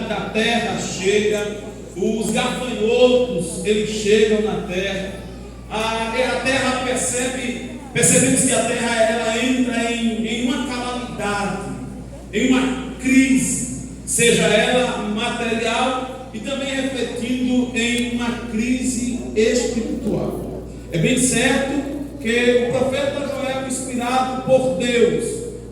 da terra chega, os gafanhotos, eles chegam na terra, a terra percebemos que a terra ela entra em uma calamidade, em uma crise, seja ela material e também refletindo em uma crise espiritual. É bem certo que o profeta Joel, inspirado por Deus,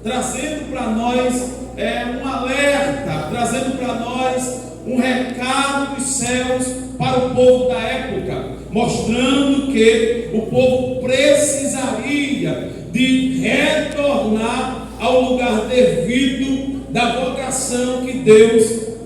trazendo para nós um alerta, trazendo para nós um recado dos céus para o povo da época, mostrando que o povo precisaria de retornar ao lugar devido da vocação que Deus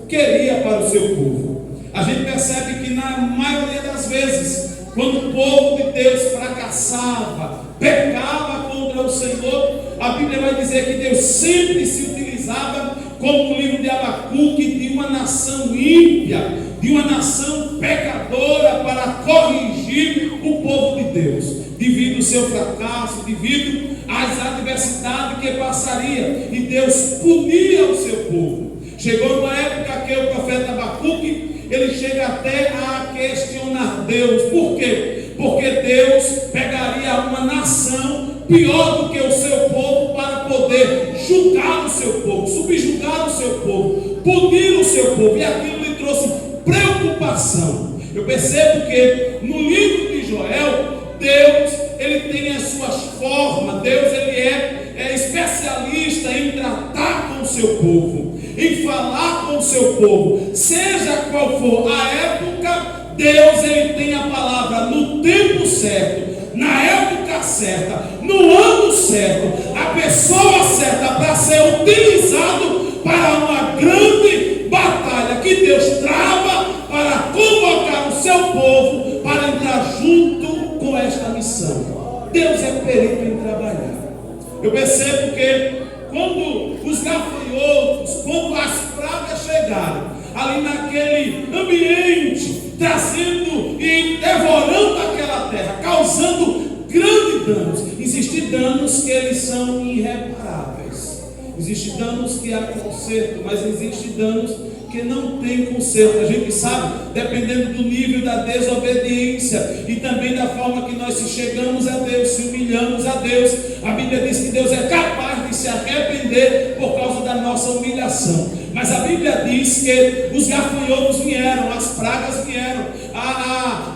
queria para o seu povo. A gente percebe que na maioria das vezes, quando o povo de Deus fracassava, pecava contra o Senhor, a Bíblia vai dizer que Deus sempre se utilizava, como no livro de Abacuque, de uma nação ímpia, de uma nação pecadora, para corrigir o povo de Deus, devido ao seu fracasso, devido às adversidades que passaria, e Deus punia o seu povo. Chegou uma época que o profeta Abacuque, ele chega até a questionar Deus. Por quê? Porque Deus pegaria uma nação pior do que o seu povo para poder julgar o seu povo, subjugar o seu povo, punir o seu povo, e aquilo lhe trouxe preocupação. Eu percebo que no livro de Joel, Deus ele tem as suas formas, Deus ele é especialista em tratar com o seu povo, em falar com o seu povo, seja qual for a época. Deus ele tem a palavra no tempo certo, na época certa, no ano certo, a pessoa certa para ser utilizado para uma grande batalha que Deus trava para convocar o seu povo para entrar junto com esta missão. Deus é perito em trabalhar. Eu percebo que quando os gafanhotos, quando as pragas chegaram ali naquele ambiente, trazendo e devorando aquela terra, causando grandes danos. Existem danos que eles são irreparáveis. Existem danos que há conserto, mas existem danos que não tem conserto. A gente sabe, dependendo do nível da desobediência e também da forma que nós se chegamos a Deus, se humilhamos a Deus. A Bíblia diz que Deus é capaz de se arrepender por causa da nossa humilhação. Mas a Bíblia diz que os gafanhotos vieram, as pragas vieram,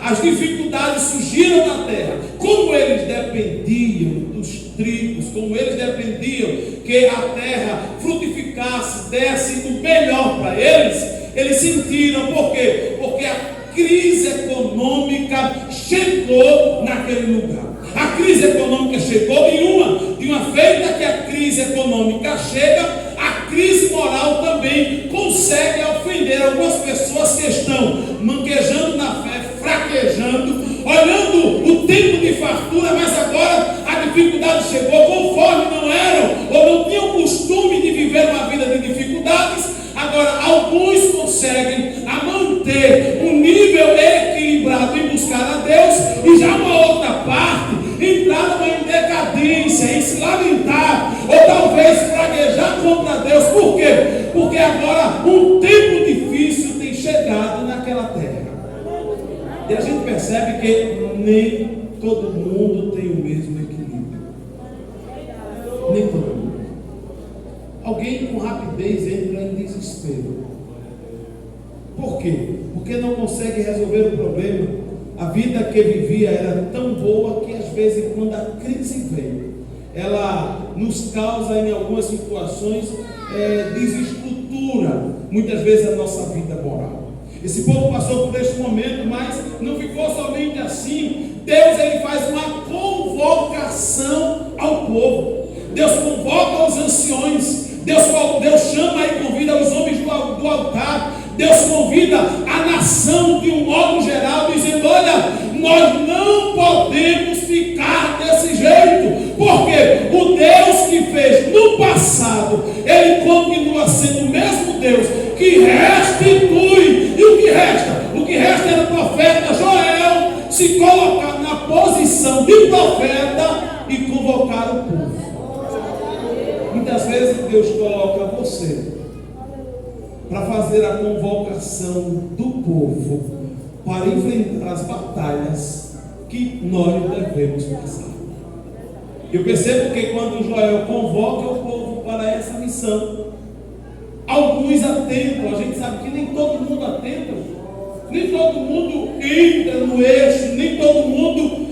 as dificuldades surgiram na terra. Como eles dependiam dos trigos, como eles dependiam que a terra frutificasse, desse o melhor para eles sentiram. Por quê? Porque a crise econômica chegou naquele lugar. A crise econômica chegou de uma feita que a crise econômica chega, a crise moral também consegue ofender algumas pessoas que estão manquejando na fé, fraquejando, olhando o tempo de fartura, mas agora a dificuldade chegou, conforme não eram ou não tinham costume de viver uma vida de dificuldades. Agora alguns conseguem manter um nível equilibrado em buscar a Deus, e já uma outra parte entraram em decadência, em se lamentar, ou talvez praguejar contra Deus. Por quê? Porque agora um tempo difícil tem chegado naquela terra, e a gente percebe que nem todo mundo tem o mesmo equilíbrio. Nem todo mundo. Alguém com rapidez entra em desespero. Por quê? Porque não consegue resolver o problema. A vida que vivia era tão boa que às vezes, quando a crise vem, ela nos causa em algumas situações desestrutura muitas vezes a nossa vida moral. Esse povo passou por este momento, mas não ficou somente assim. Deus ele faz uma convocação ao povo. Deus convoca os anciões. Deus chama e convida os homens do altar. Deus convida a nação de um modo geral, dizendo: olha, nós não podemos ficar desse jeito, porque o Deus que fez no passado, ele continua sendo o mesmo Deus que restitui. E o que resta? O que resta é o profeta Joel se colocar na posição de profeta e convocar o povo. Muitas vezes Deus coloca você para fazer a convocação do povo para enfrentar as batalhas que nós devemos passar. Eu percebo que quando Joel convoca o povo para essa missão, alguns atentam. A gente sabe que nem todo mundo atenta, nem todo mundo entra no eixo, nem todo mundo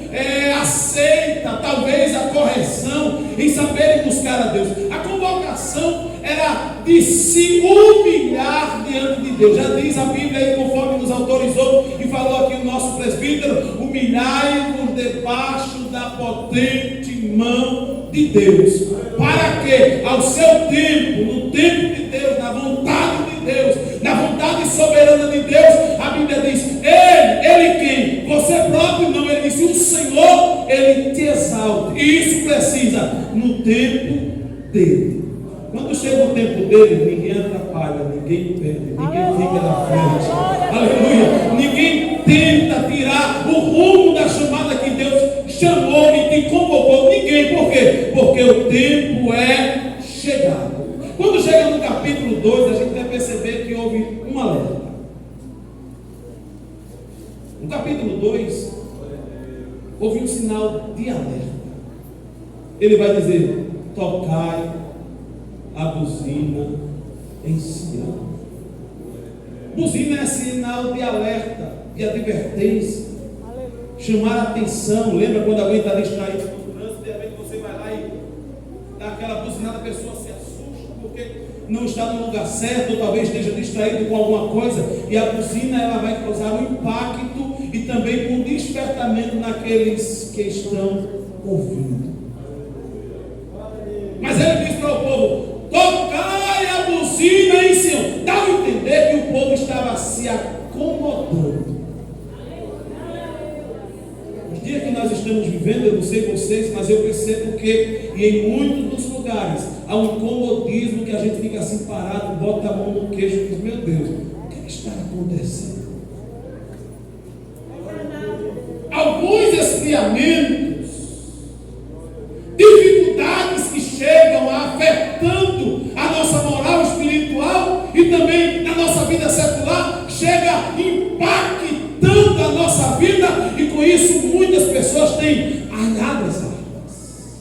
aceita talvez a correção em saberem buscar a Deus. A convocação era de se humilhar diante de Deus. Já diz a Bíblia aí, conforme nos autorizou e falou aqui o nosso presbítero: humilhai-vos debaixo da potente mão de Deus, para que ao seu tempo, no tempo de Deus, na vontade de Deus, na vontade soberana de Deus, a Bíblia diz: Ele quem? Você próprio não, ele disse: o Senhor, ele te exalte. E isso precisa no tempo dele. Quando chega o tempo dele, ninguém atrapalha, ninguém perde, ninguém fica na frente. Aleluia! Ninguém tenta tirar o rumo da chamada que Deus chamou e te convocou. Ninguém. Por quê? Porque o tempo é chegado. Quando chega no capítulo 2, a gente vai perceber que houve um alerta. No capítulo 2, houve um sinal de alerta. Ele vai dizer: tocai a buzina em Sião. Buzina é sinal de alerta, de advertência, chamar a atenção. Lembra quando alguém está distraído no trânsito, de repente você vai lá e dá aquela buzinada, a pessoa se assusta porque não está no lugar certo, ou talvez esteja distraído com alguma coisa, e a buzina ela vai causar um impacto e também um despertamento naqueles que estão ouvindo. Mas ele diz para o povo: tocai a buzina em Sião. Dá a entender que o povo estava se acomodando. Os dias que nós estamos vivendo, eu não sei vocês, mas eu percebo que, e em muitos dos lugares, há um comodismo que a gente fica assim parado, bota a mão no queixo e diz: meu Deus, o que está acontecendo? Alguns esfriamentos, dificuldades que chegam afetando a nossa moral espiritual e também na nossa vida secular, chega impactando a nossa vida, e com isso muitas pessoas têm alhado as armas,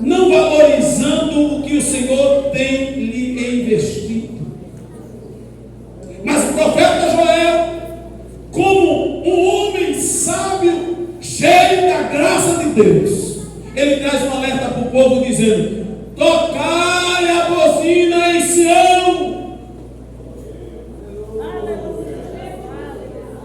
não valorizando o que o Senhor tem lhe investido. Mas o profeta Joel, como um homem sábio, cheio da graça de Deus, ele traz um alerta para o povo dizendo: tocai a buzina em Sião.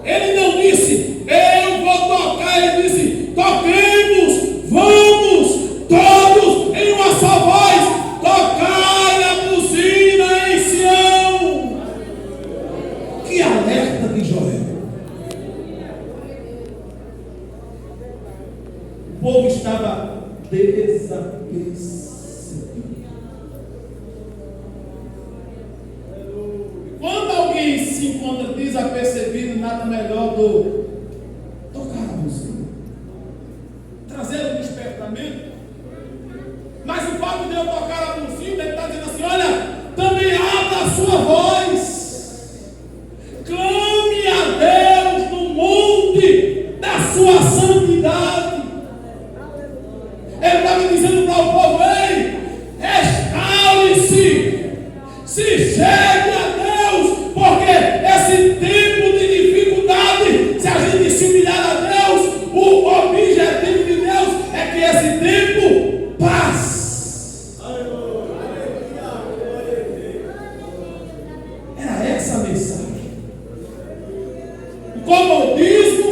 Ele não disse: eu vou tocar, ele disse: toquemos, vamos, todos em uma só voz, tocai a buzina em Sião. Que alerta de Joel! O povo estava desapercebido. Quando alguém se encontra desapercebido, nada melhor do tocar a buzina, trazer um despertamento. Mas o fato de eu tocar a buzina, ele está dizendo assim: olha, também abra a sua voz, clame a Deus no monte da sua santidade. Ele estava dizendo para o povo: ei, restaure-se, se chegue a Deus, porque esse tempo de dificuldade, se a gente se humilhar a Deus, o objetivo de Deus é que esse tempo passe. Era essa a mensagem. O comodismo,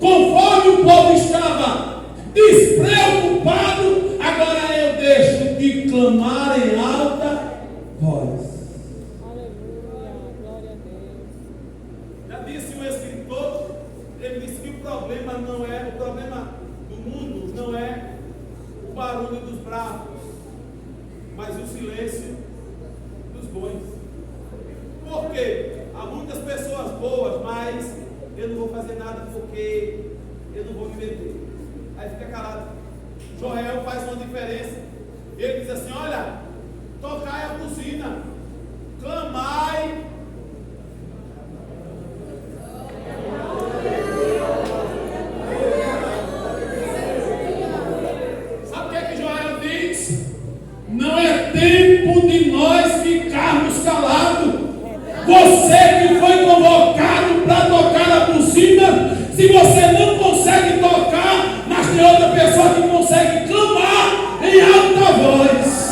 conforme o povo estava despreocupado, agora eu deixo de clamar em alta voz. Já disse um escritor, ele disse que o problema do mundo não é o barulho dos bravos, mas o silêncio dos bons. Por quê? Há muitas pessoas boas, mas eu não vou fazer nada porque eu não vou me meter. Aí fica calado. Joel faz uma diferença. Ele diz assim: olha, tocai a buzina. clamai. Sabe o que é que Joel diz? Não é tempo de nós ficarmos calados. Você que foi convocado para tocar a buzina, se você não consegue tocar, mas tem outra pessoa que consegue clamar em alta voz.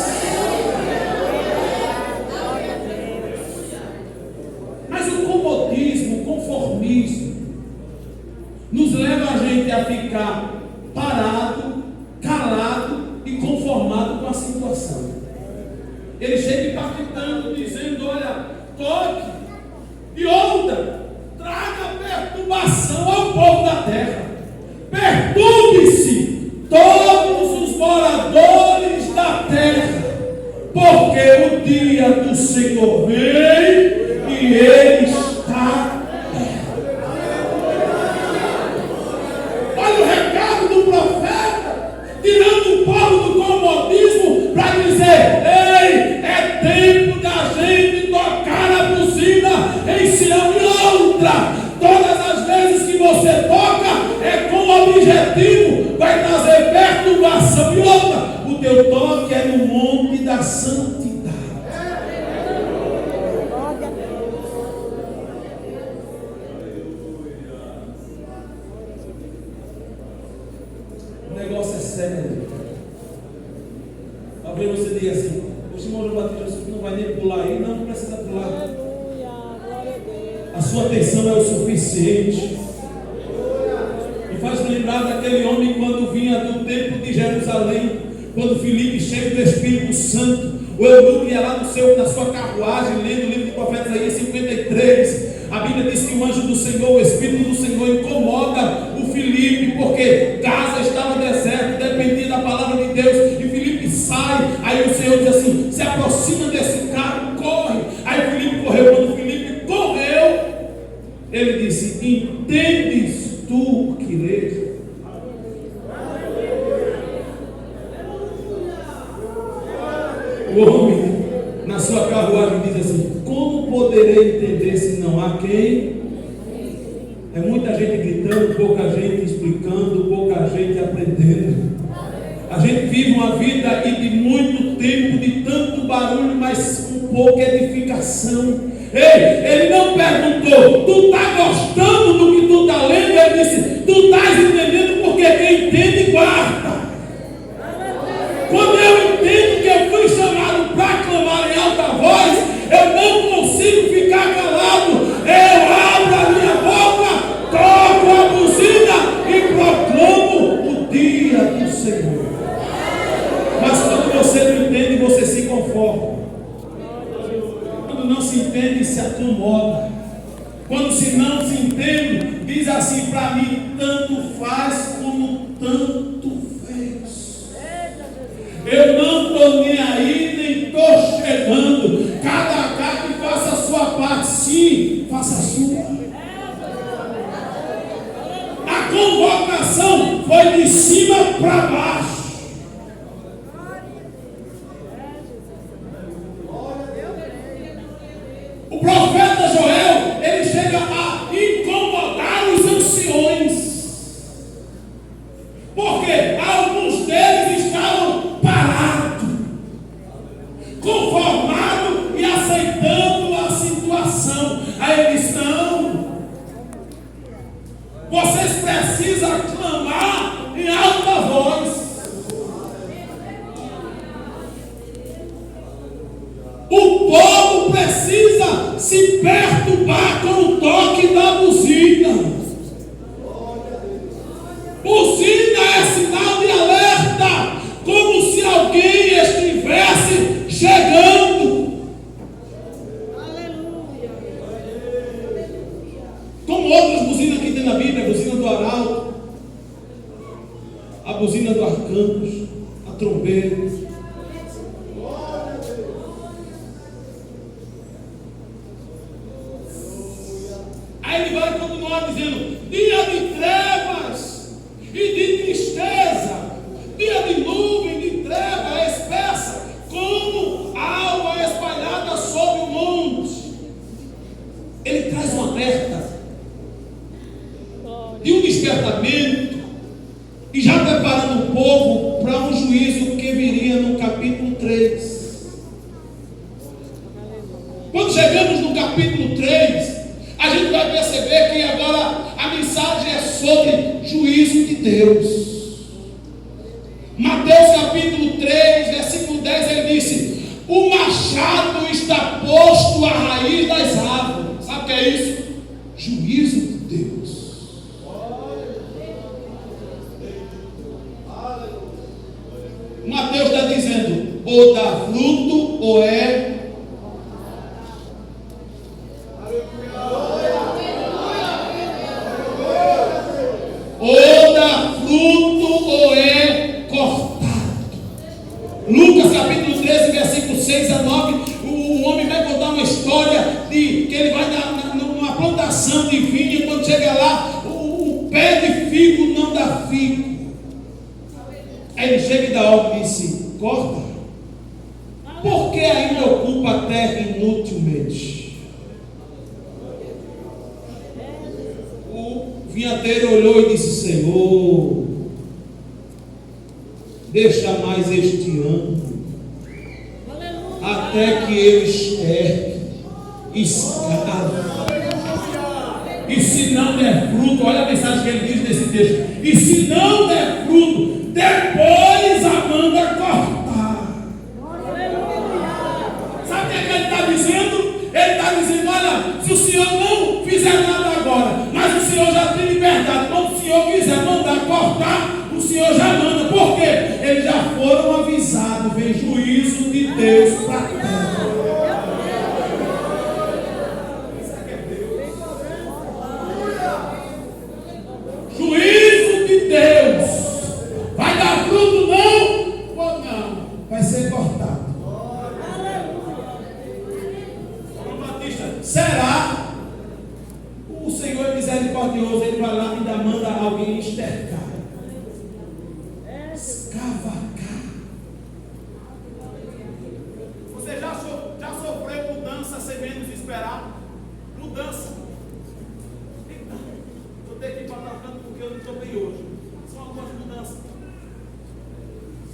Mas o comodismo, o conformismo, nos leva a gente a ficar parado, calado e conformado com a situação. Ele chega impactando, dizendo: olha, toque e outra, traga perturbação ao povo da terra. Perturbe-se todos os moradores da terra, porque o dia do Senhor vem e ele está perto. Olha o recado do profeta, tirando o povo do comodismo para dizer: ei, é tempo da gente tocar a buzina em Sião. E outra, todas as vezes que você toca, é com o objetivo, vai trazer perturbação. E outra, o teu toque é no monte da santidade. O negócio é sério. Talvez você diga assim: o irmão João Batista não vai nem pular aí. Não precisa pular. A sua atenção é o suficiente. E faz lembrar daquele homem quando vinha do templo de Jerusalém, quando Filipe, cheio do Espírito Santo, o eunuco ia lá na sua carruagem, lendo o livro do profeta Isaías 53. A Bíblia diz que o anjo do Senhor, o Espírito do Senhor, incomoda o Filipe, porque Gaza estava deserto, dependia da palavra de Deus. E Filipe sai. Aí o Senhor diz assim: se aproxima desse carro, corre. Aí Filipe correu. Quando Filipe correu, ele disse: entendes tu o que lês? O homem na sua carruagem diz assim: como poderei entender se não há quem? É muita gente gritando, pouca gente explicando, pouca gente aprendendo. A gente vive uma vida aí de muito tempo, de tanto barulho, mas com pouca edificação. Ei, ele não perguntou: tu está gostando do que tu está lendo? Ele disse: tu estás entendendo, porque quem entende guarda. Quando eu entendo que eu fui chamado para clamar em alta voz, eu não consigo ficar calado. Eu abro a minha boca, toco a buzina e proclamo o dia do Senhor. Mas quando você não entende, você se conforma. Quando não se entende, se acomoda. Quando se não se entende, diz assim: para mim tanto faz como tanto fez. Eu não estou nem aí, nem estou chegando. Cada que faça a sua parte. Sim, faça a sua. A convocação foi de cima para baixo. O profeta Joel, ele chega a incomodar os anciões, porque alguns deles estavam parados, conformados e aceitando a situação. Aí ele disse: não, vocês precisam clamar em alta voz. O povo precisa se perturbar com o toque da buzina. Buzina é sinal de alerta, como se alguém estivesse chegando. Como outras buzinas que tem na Bíblia: a buzina do arauto, a buzina do arcanjo, a trombeta. Aí ele vai continuar dizendo: dia de trevas e de tristeza, dia de nuvem, de treva espessa, como alva espalhada sobre o mundo. despertamento e já preparando o povo para um juízo que viria no capítulo 3. Quando chegamos no capítulo 3, a gente vai perceber que agora a mensagem é sobre juízo de Deus. Mateus capítulo 3, versículo 10, ele disse: o machado está posto à raiz das árvores. Sabe o que é isso? Juízo de Deus. Mateus está dizendo: ou dá fruto ou é. Ou dá fruto ou é cortado. Lucas capítulo 13, versículo 6 a 9. O homem vai contar uma história de que ele vai numa plantação de vinho. Quando chega lá, o pé de figo não dá figo. Aí ele chega e dá ordem e disse: corta, porque ainda ocupa a terra inutilmente. O vinhateiro olhou e disse: Senhor, deixa mais este ano, até que eu esterque, escave. E se não der fruto, olha a mensagem que ele diz nesse texto: e se não der fruto, depois a manda cortar. Sabe o que ele está dizendo? Ele está dizendo: olha, se o Senhor não fizer nada agora, mas o Senhor já tem liberdade, quando o Senhor quiser mandar cortar, o Senhor já manda. Por quê? Eles já foram avisados: vem juízo de Deus para a terra. Juízo de Deus. Vai dar fruto não? Ou não? Vai ser cortado. Batista, será? O Senhor é misericordioso, ele vai lá e ainda manda alguém estercar, escavacar. Você já sofreu mudança sem menos esperar? Mudança. Então, eu tenho que botar tanto porque eu não estou bem hoje. São algumas mudanças.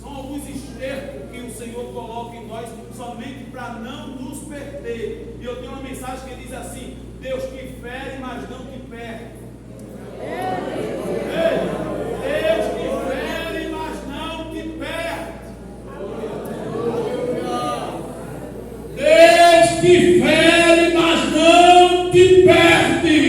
São alguns estercos que o Senhor coloca em nós somente para não nos perder. E eu tenho uma mensagem que diz assim: Deus te fere, mas não te perde. Deus te fere, mas não te perde. Deus te fere, mas não te perde.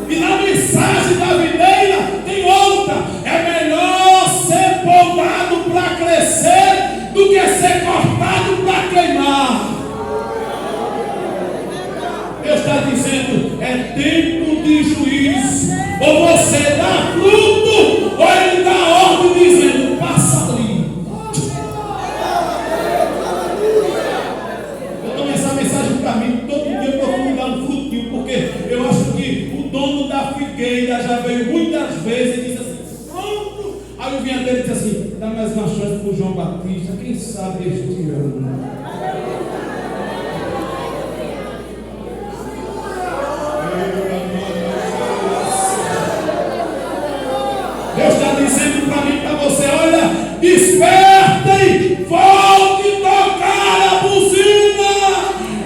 E na mensagem da videira tem outra: é melhor ser podado para crescer do que ser cortado para queimar. Deus está dizendo: é tempo de juízo. Ou você dá fruto, ou ele dá ordem dizendo: passa ali. Eu dou essa mensagem para mim. Todo dia eu procuro dar um frutinho, porque eu acho que o dono da figueira já veio muitas vezes e disse assim: pronto. Aí o vinhadeiro disse assim: dá mais uma chance para o João Batista, quem sabe este ano. Deus está dizendo para mim e para você: olha, despertem, volte a tocar a buzina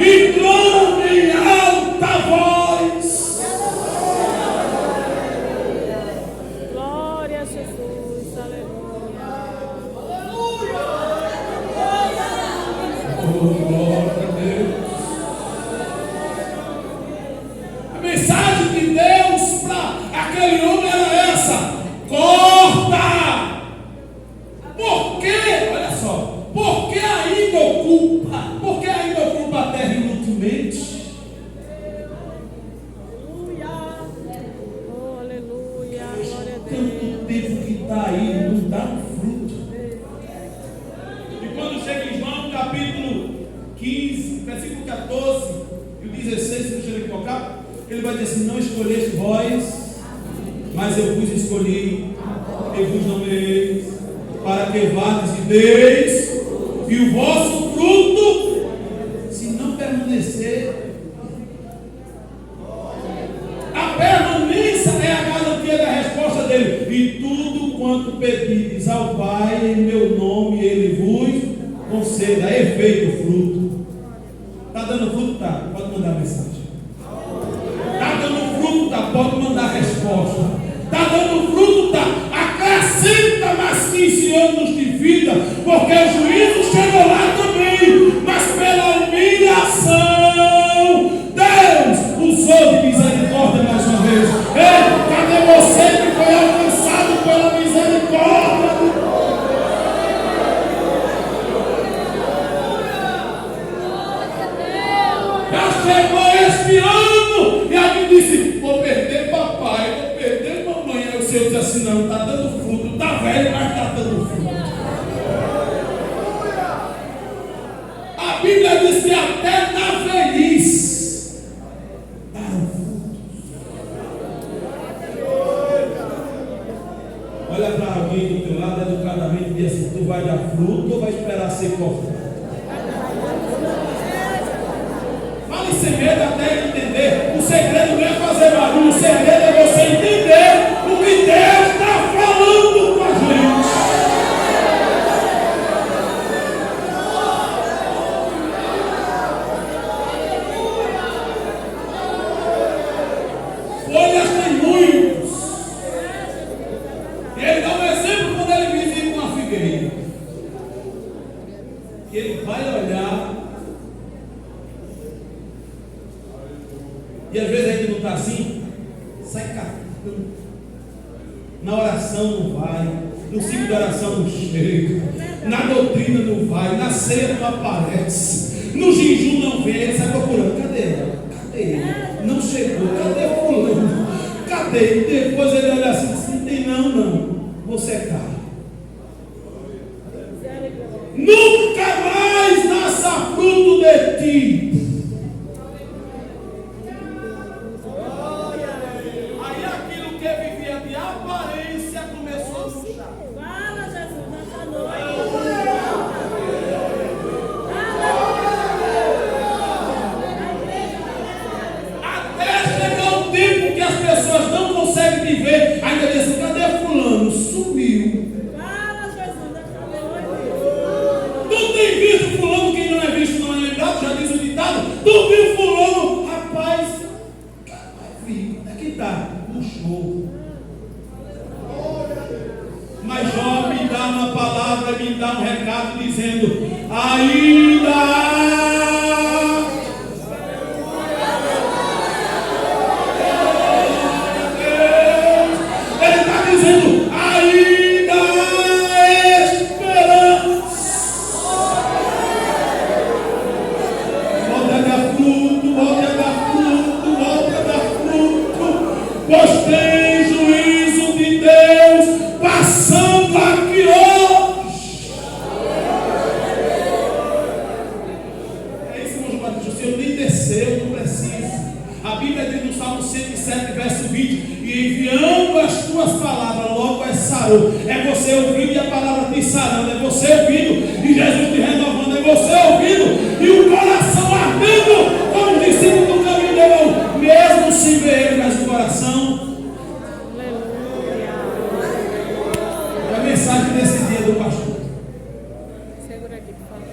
e clame em alta voz. Glória a Jesus, aleluia. Oh, glória a Deus. A mensagem de Deus para aquele homem era essa: corta! Por quê? Olha só, porque ainda ocupa a terra inutilmente. Oh, aleluia, glória a Tanto Deus. tempo que está aí, não dá um fruto. E quando chega em João capítulo 15, versículo 14 e o 16, se não chega a colocar, ele vai dizer assim: não escolheste vós, mas eu vos escolhi, eu vos nomeei, para que vades e deis, e o vosso fruto, se não permanecer. A feito fruto. Está dando fruto? Tá. Pode mandar mensagem. Está dando fruto? Tá. Pode mandar resposta. Está dando fruto? Tá. Acrescenta mais 15 anos de vida, porque o juízo chegou lá também, mas pela humilhação, Deus usou de misericórdia mais uma vez. Ei, cadê você que foi alcançado pela misericórdia? Já chegou este ano e alguém disse: vou perder papai, vou perder mamãe. Aí o Senhor diz assim: não, está dando fruto, está velho, mas está dando fruto. A Bíblia diz que até na velhice daram frutos. Olha para alguém do teu lado educadamente e diz assim: tu vai dar fruto ou vai esperar ser cortado? Fale sem medo até ele entender. O segredo não é fazer barulho, o segredo é você entender o que Deus está falando com a gente. Folhas tem muitos. E ele dá um exemplo quando ele visita uma figueira. Que ele vai olhar. E às vezes a gente não está assim, sai catando. Na oração não vai, no ciclo de oração não chega, na doutrina não vai, na ceia não aparece, no jejum não vem, ele sai procurando. Cadê ela? Cadê ele? Não chegou, cadê fulano? Cadê? E depois ele olha assim, não tem não, vou secar. Nunca mais nasça fruto de ti. Ainda diz assim: cadê fulano? Sumiu. Tu tem visto fulano? Quem não é visto não é lembrado, já diz o ditado. Tu viu fulano? Rapaz, vi. Onde é que está? No show. Mas Jó me dá uma palavra, me dá um recado dizendo: ainda há. Pois tem juízo de Deus passando aqui hoje. É isso, irmão Batista. O Senhor nem desceu, não precisa. A Bíblia diz no Salmo 107, verso 20: e enviando as tuas palavras, logo as sarou. É você ouvindo e a palavra te sarando. É você ouvindo e Jesus te renovando. É você ouvindo e o coração ardendo, como os discípulos do caminho de Emaús, mesmo sem ver ele, mas o coração. É a mensagem desse dia do pastor. Segura aqui, por favor.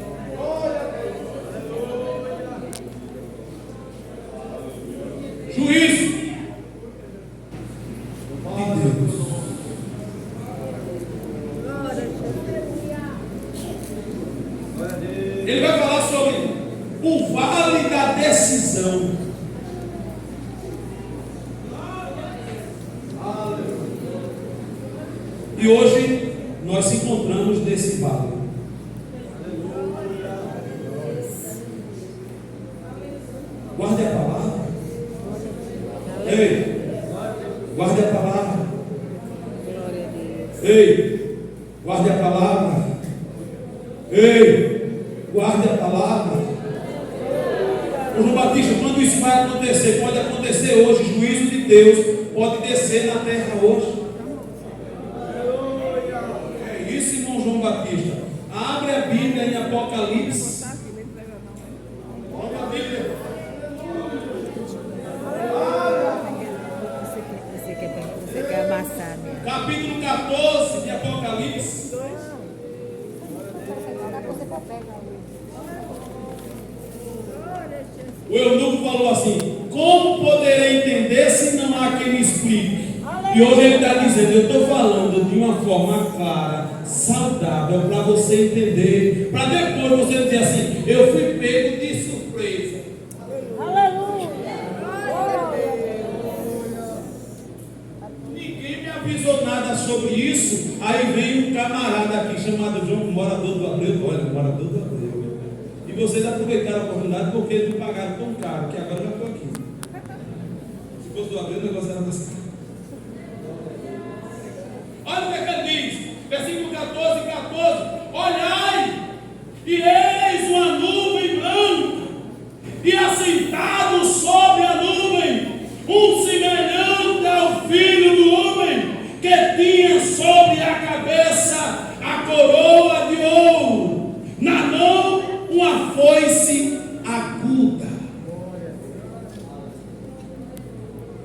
Juízo de Deus. Ele vai falar sobre o vale da decisão. E hoje nós se encontramos nesse vale. Guarde a palavra. Ei, guarde a palavra. Ei, guarde a palavra. Ei, guarde a palavra. O João Batista, quando isso vai acontecer? Pode acontecer hoje. Juízo de Deus pode descer na terra hoje. É isso, irmão João Batista. Abre a Bíblia em Apocalipse. Abre a Bíblia. Você quer amassar mesmo. Capítulo 14 de Apocalipse. O eunuco falou assim: como poderei entender se não há quem me explique? E hoje ele está dizendo: eu estou falando de uma forma clara, saudável, para você entender, para depois você dizer assim: eu fui pego de surpresa. Ninguém me avisou nada sobre isso. Aí vem um camarada aqui chamado João, morador do Abreu. Olha, morador do Abreu. E vocês aproveitaram a oportunidade porque eles não pagaram tão caro, que agora eu já estou aqui. Se fosse do Abreu, o negócio era mais caro. Olha o que ele diz, versículo 14: olhai, e eis uma nuvem branca, e assentado sobre a nuvem, um semelhante ao filho do homem, que tinha sobre a cabeça a coroa de ouro, na mão uma foice aguda.